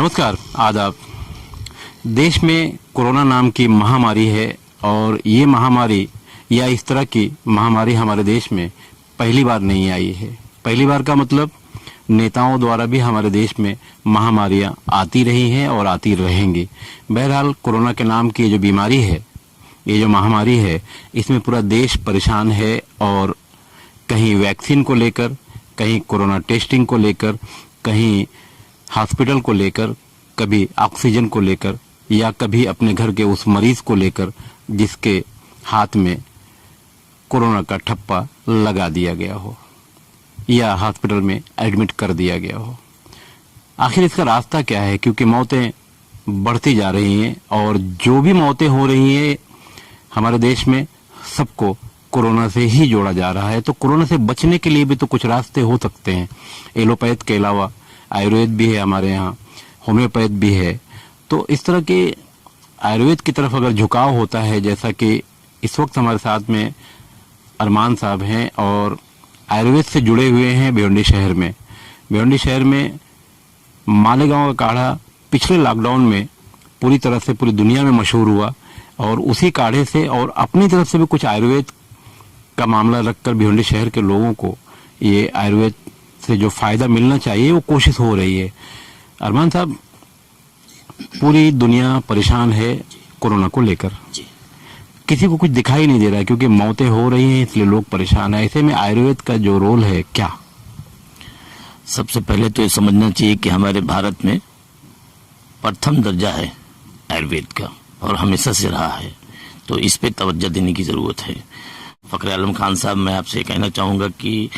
नमस्कार, आदाब। देश में कोरोना नाम की महामारी है और ये महामारी या इस तरह की महामारी हमारे देश में पहली बार नहीं आई है। पहली बार का मतलब नेताओं द्वारा भी हमारे देश में महामारियां आती रही हैं और आती रहेंगी। बहरहाल कोरोना के नाम की जो बीमारी है, ये जो महामारी है, इसमें पूरा देश परेशान है और कहीं वैक्सीन को लेकर, कहीं कोरोना टेस्टिंग को लेकर, कहीं हॉस्पिटल को लेकर, कभी ऑक्सीजन को लेकर, या कभी अपने घर के उस मरीज को लेकर जिसके हाथ में कोरोना का ठप्पा लगा दिया गया हो या हॉस्पिटल में एडमिट कर दिया गया हो। आखिर इसका रास्ता क्या है? क्योंकि मौतें बढ़ती जा रही हैं और जो भी मौतें हो रही हैं हमारे देश में सबको कोरोना से ही जोड़ा जा रहा है। तो कोरोना से बचने के लिए भी तो कुछ रास्ते हो सकते हैं। एलोपैथ के अलावा आयुर्वेद भी है हमारे यहाँ, होम्योपैथ भी है। तो इस तरह के आयुर्वेद की तरफ अगर झुकाव होता है, जैसा कि इस वक्त हमारे साथ में अरमान साहब हैं और आयुर्वेद से जुड़े हुए हैं भिवंडी शहर में। भिवंडी शहर में मालेगांव का काढ़ा पिछले लॉकडाउन में पूरी तरह से पूरी दुनिया में मशहूर हुआ और उसी काढ़े से और अपनी तरफ से भी कुछ आयुर्वेद का मामला रखकर भिवंडी शहर के लोगों को ये आयुर्वेद से जो फायदा मिलना चाहिए वो कोशिश हो रही है। अरमान साहब, पूरी दुनिया परेशान है कोरोना को लेकर, किसी को कुछ दिखाई नहीं दे रहा है क्योंकि मौतें हो रही हैं, इसलिए लोग परेशान है। ऐसे में आयुर्वेद का जो रोल है क्या? सबसे पहले तो ये समझना चाहिए कि हमारे भारत में प्रथम दर्जा है आयुर्वेद का और हमेशा से रहा है, तो इस पे तवज्जो देने की जरूरत है। फखर आलम खान साहब, मैं आपसे कहना चाहूंगा कि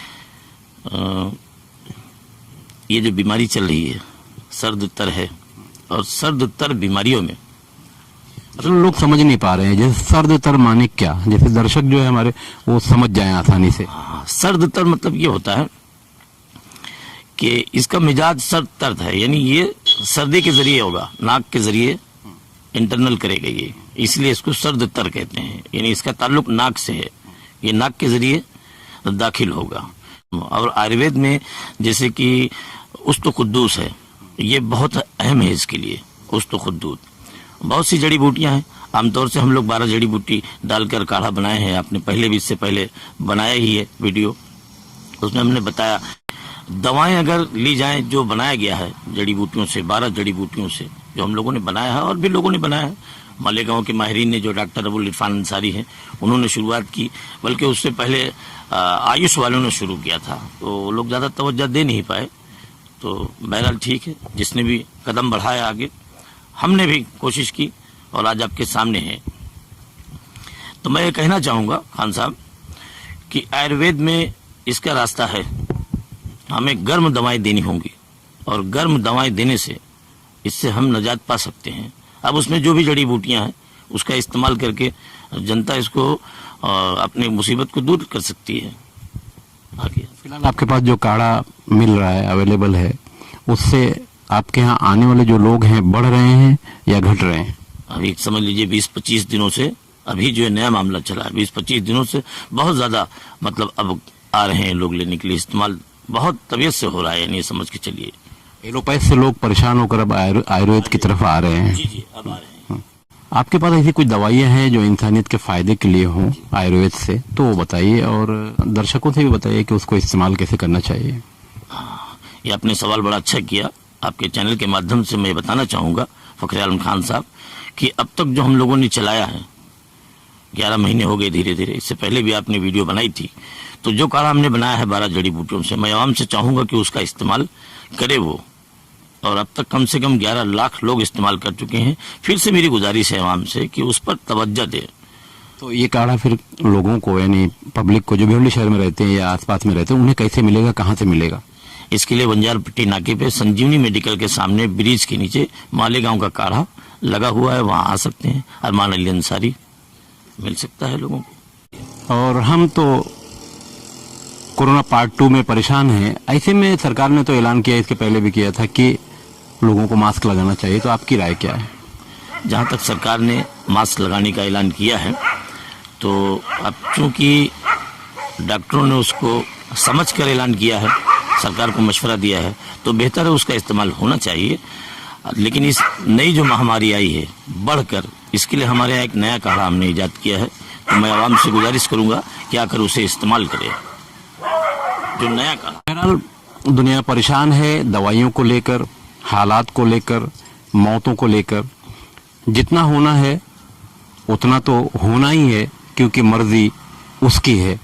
ये जो बीमारी चल रही है सर्द तर है और सर्द तर बीमारियों में मतलब लोग समझ नहीं पा रहे हैं। जैसे सर्द तर माने क्या? जैसे दर्शक जो है हमारे वो समझ जाएं आसानी से। सर्द तर मतलब ये होता है कि इसका मिजाज सर्द तर्द है, यानी ये सर्दी के जरिए होगा, नाक के जरिए इंटरनल करेगा ये, इसलिए इसको सर्द तर कहते हैं। यानी इसका ताल्लुक नाक से है, ये नाक के जरिए दाखिल होगा। और आयुर्वेद में जैसे कि उस्त खुद्दूस है, ये बहुत अहम है इसके लिए। उस्त खुद्दूस बहुत सी जड़ी बूटियां हैं, आमतौर से हम लोग 12 जड़ी बूटी डालकर काढ़ा बनाए हैं। आपने पहले भी इससे पहले बनाया ही है वीडियो, उसमें हमने बताया दवाएं अगर ली जाएं जो बनाया गया है जड़ी बूटियों से, 12 जड़ी बूटियों से जो हम लोगों ने बनाया है और भी लोगों ने बनाया है। मालेगांव के माहिरीन ने, जो डॉक्टर अबुल इरफान अंसारी हैं, उन्होंने शुरुआत की, बल्कि उससे पहले आयुष वालों ने शुरू किया था, तो लोग ज़्यादा तवज्जो दे नहीं पाए। तो बहरहाल ठीक है, जिसने भी कदम बढ़ाया आगे, हमने भी कोशिश की और आज आपके सामने है। तो मैं ये कहना चाहूँगा खान साहब कि आयुर्वेद में इसका रास्ता है, हमें गर्म दवाएं देनी होंगी और गर्म दवाएं देने से इससे हम नजात पा सकते हैं। अब उसमें जो भी जड़ी बूटियां हैं उसका इस्तेमाल करके जनता इसको अपनी मुसीबत को दूर कर सकती है। आगे फिलहाल आपके पास जो काढ़ा मिल रहा है, अवेलेबल है, उससे आपके यहाँ आने वाले जो लोग हैं बढ़ रहे हैं या घट रहे हैं? अभी समझ लीजिए 20-25 दिनों से, अभी जो नया मामला चला है 20-25 दिनों से बहुत ज्यादा मतलब अब आ रहे हैं लोग लेने के लिए। इस्तेमाल बहुत तबीयत से हो रहा है, यानी समझ के चलिए। एलोपैथ से लोग परेशान होकर अब आयुर्वेद की तरफ आ रहे हैं। जी, अब आ रहे हैं। आपके पास ऐसी कुछ दवाइयाँ हैं जो इंसानियत के फायदे के लिए हों आयुर्वेद से, तो वो बताइए और दर्शकों से भी बताइए कि उसको इस्तेमाल कैसे करना चाहिए। ये आपने सवाल बड़ा अच्छा किया। आपके चैनल के माध्यम से मैं बताना चाहूँगा फखर आलम खान साहब कि अब तक जो हम लोगों ने चलाया है, 11 महीने हो गए धीरे धीरे, इससे पहले भी आपने वीडियो बनाई थी, तो जो काढ़ा हमने बनाया है 12 जड़ी बूटियों से, मैं आवाम से चाहूँगा कि उसका इस्तेमाल करे वो, और अब तक कम से कम 11 लाख लोग इस्तेमाल कर चुके हैं। फिर से मेरी गुजारिश है आवाम से कि उस पर तवज्जो दे। तो ये काढ़ा फिर लोगों को, यानी पब्लिक को, जो भिवंडी शहर में रहते हैं या आसपास में रहते हैं, उन्हें कैसे मिलेगा, कहाँ से मिलेगा? इसके लिए बंजारपट्टी नाके पे संजीवनी मेडिकल के सामने ब्रिज के नीचे मालेगांव का काढ़ा लगा हुआ है, वहाँ आ सकते हैं। अरमान अली अंसारी मिल सकता है लोगों को। और हम तो कोरोना पार्ट 2 में परेशान हैं। ऐसे में सरकार ने तो ऐलान किया, इसके पहले भी किया था कि लोगों को मास्क लगाना चाहिए, तो आपकी राय क्या है? जहाँ तक सरकार ने मास्क लगाने का ऐलान किया है, तो अब चूंकि डॉक्टरों ने उसको समझ कर ऐलान किया है, सरकार को मशवरा दिया है, तो बेहतर है उसका इस्तेमाल होना चाहिए। लेकिन इस नई जो महामारी आई है बढ़कर, इसके लिए हमारे यहाँ एक नया काढ़ा हमने ईजाद किया है। तो मैं आवाम से गुजारिश करूंगा कि आकर उसे इस्तेमाल करें, जो नया काढ़ा। बहरहाल दुनिया परेशान है दवाइयों को लेकर, हालात को लेकर, मौतों को लेकर। जितना होना है उतना तो होना ही है, क्योंकि मर्जी उसकी है।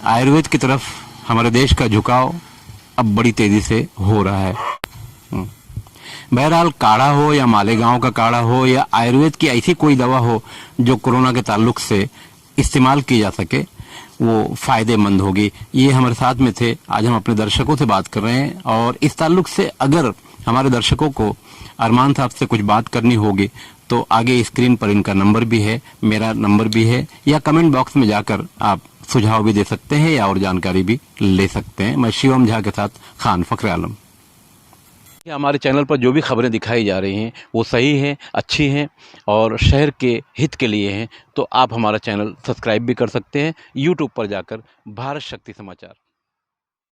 आयुर्वेद की तरफ हमारे देश का झुकाव अब बड़ी तेजी से हो रहा है। बहरहाल काढ़ा हो या मालेगांव का काढ़ा हो या आयुर्वेद की ऐसी कोई दवा हो जो कोरोना के ताल्लुक से इस्तेमाल की जा सके, वो फायदेमंद होगी। ये हमारे साथ में थे। आज हम अपने दर्शकों से बात कर रहे हैं, और इस ताल्लुक से अगर हमारे दर्शकों को अरमान साहब से कुछ बात करनी होगी तो आगे स्क्रीन पर इनका नंबर भी है, मेरा नंबर भी है, या कमेंट बॉक्स में जाकर आप सुझाव भी दे सकते हैं या और जानकारी भी ले सकते हैं। मैं शिवम झा के साथ खान फखर आलम। हमारे चैनल पर जो भी खबरें दिखाई जा रही हैं वो सही हैं, अच्छी हैं और शहर के हित के लिए हैं, तो आप हमारा चैनल सब्सक्राइब भी कर सकते हैं यूट्यूब पर जाकर भारत शक्ति समाचार।